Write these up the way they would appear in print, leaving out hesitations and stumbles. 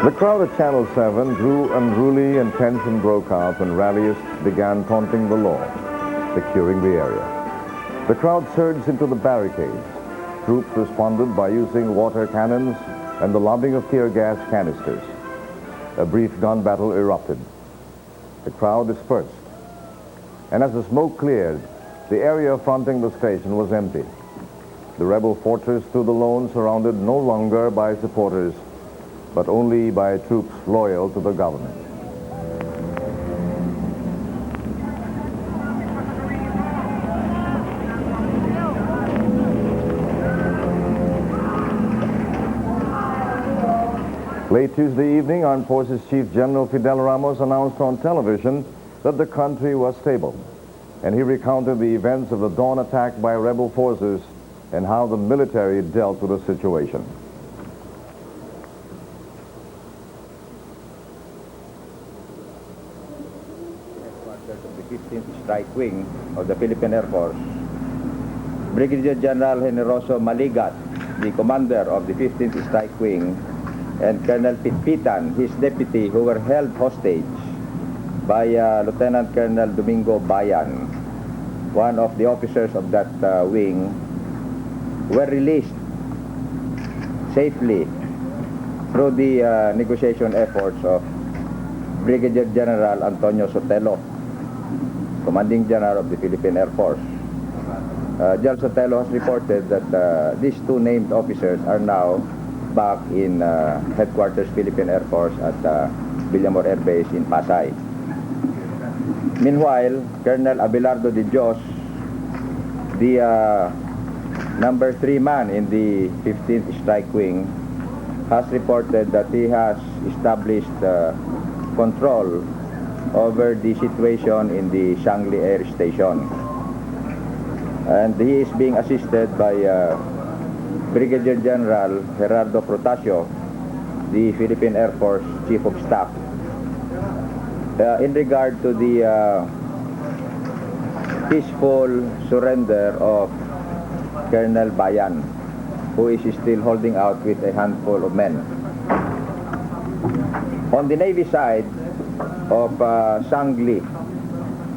The crowd at Channel 7 grew unruly and tension broke out when rallyists began taunting the law, securing the area. The crowd surged into the barricades. Troops responded by using water cannons and the lobbing of tear gas canisters. A brief gun battle erupted. The crowd dispersed. And as the smoke cleared, the area fronting the station was empty. The rebel fortress stood alone, surrounded no longer by supporters, but only by troops loyal to the government. Late Tuesday evening, Armed Forces Chief General Fidel Ramos announced on television that the country was stable, and he recounted the events of the dawn attack by rebel forces and how the military dealt with the situation. Of the 15th Strike Wing of the Philippine Air Force, Brigadier General Generoso Maligat, the commander of the 15th Strike Wing, and Colonel Pitpitan, his deputy, who were held hostage by Lieutenant Colonel Domingo Bayan, one of the officers of that wing, were released safely through the negotiation efforts of Brigadier General Antonio Sotelo, Commanding General of the Philippine Air Force. General Sotelo has reported that these two named officers are now back in headquarters Philippine Air Force at Villamor Air Base in Pasay. Meanwhile, Colonel Abelardo de Dios, the number 3 man in the 15th Strike Wing, has reported that he has established control over the situation in the Shangli Air Station. And he is being assisted by Brigadier General Gerardo Protasio, the Philippine Air Force Chief of Staff. In regard to the peaceful surrender of Colonel Bayan, who is still holding out with a handful of men. On the Navy side of Shangli,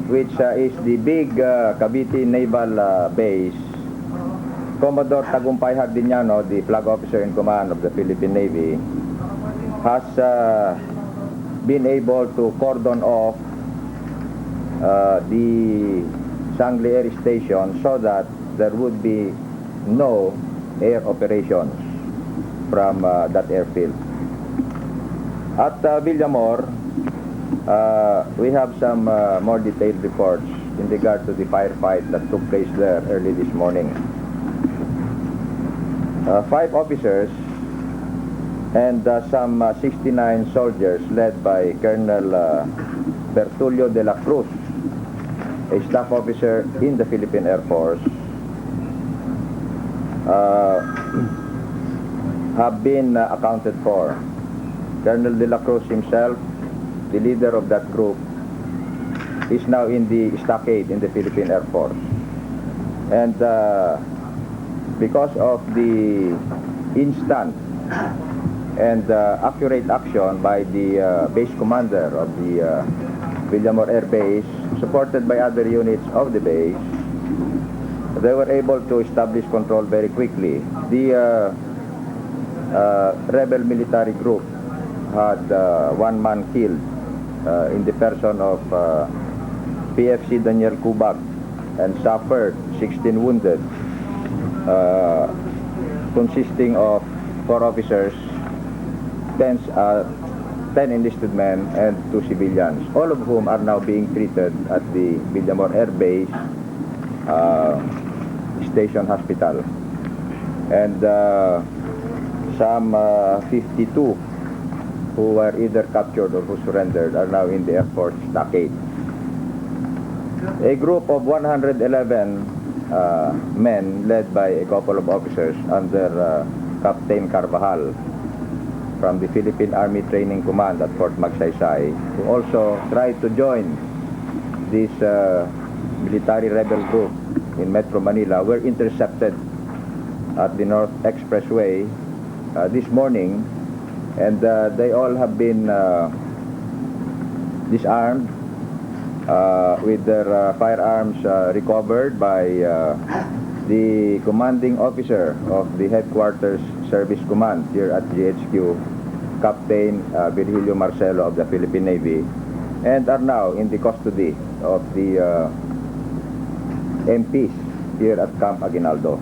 which is the big Cavite Naval Base, Commodore Tagumpay Hardiniano, the flag officer in command of the Philippine Navy, has been able to cordon off the Shangli Air Station so that there would be no air operations from that airfield. At Villamor, we have some more detailed reports in regard to the firefight that took place there early this morning. 5 officers and some 69 soldiers led by Colonel Bertulio de la Cruz, a staff officer in the Philippine Air Force, have been accounted for. Colonel de la Cruz himself, the leader of that group, is now in the stockade in the Philippine Air Force. And because of the instant and accurate action by the base commander of the Villamor Air Base, supported by other units of the base, they were able to establish control very quickly. The rebel military group had 1 man killed in the person of PFC Daniel Cubag and suffered 16 wounded, consisting of 4 officers, 10 enlisted men, and 2 civilians, all of whom are now being treated at the Villamor Air Base Station Hospital. And some 52 who were either captured or who surrendered are now in the Air Force stockade. A group of 111 men led by a couple of officers under Captain Carvajal from the Philippine Army Training Command at Fort Magsaysay, who also tried to join this military rebel group in Metro Manila, were intercepted at the North Expressway this morning And they all have been disarmed with their firearms recovered by the commanding officer of the Headquarters Service Command here at GHQ, Captain Virgilio Marcelo of the Philippine Navy, and are now in the custody of the MPs here at Camp Aguinaldo.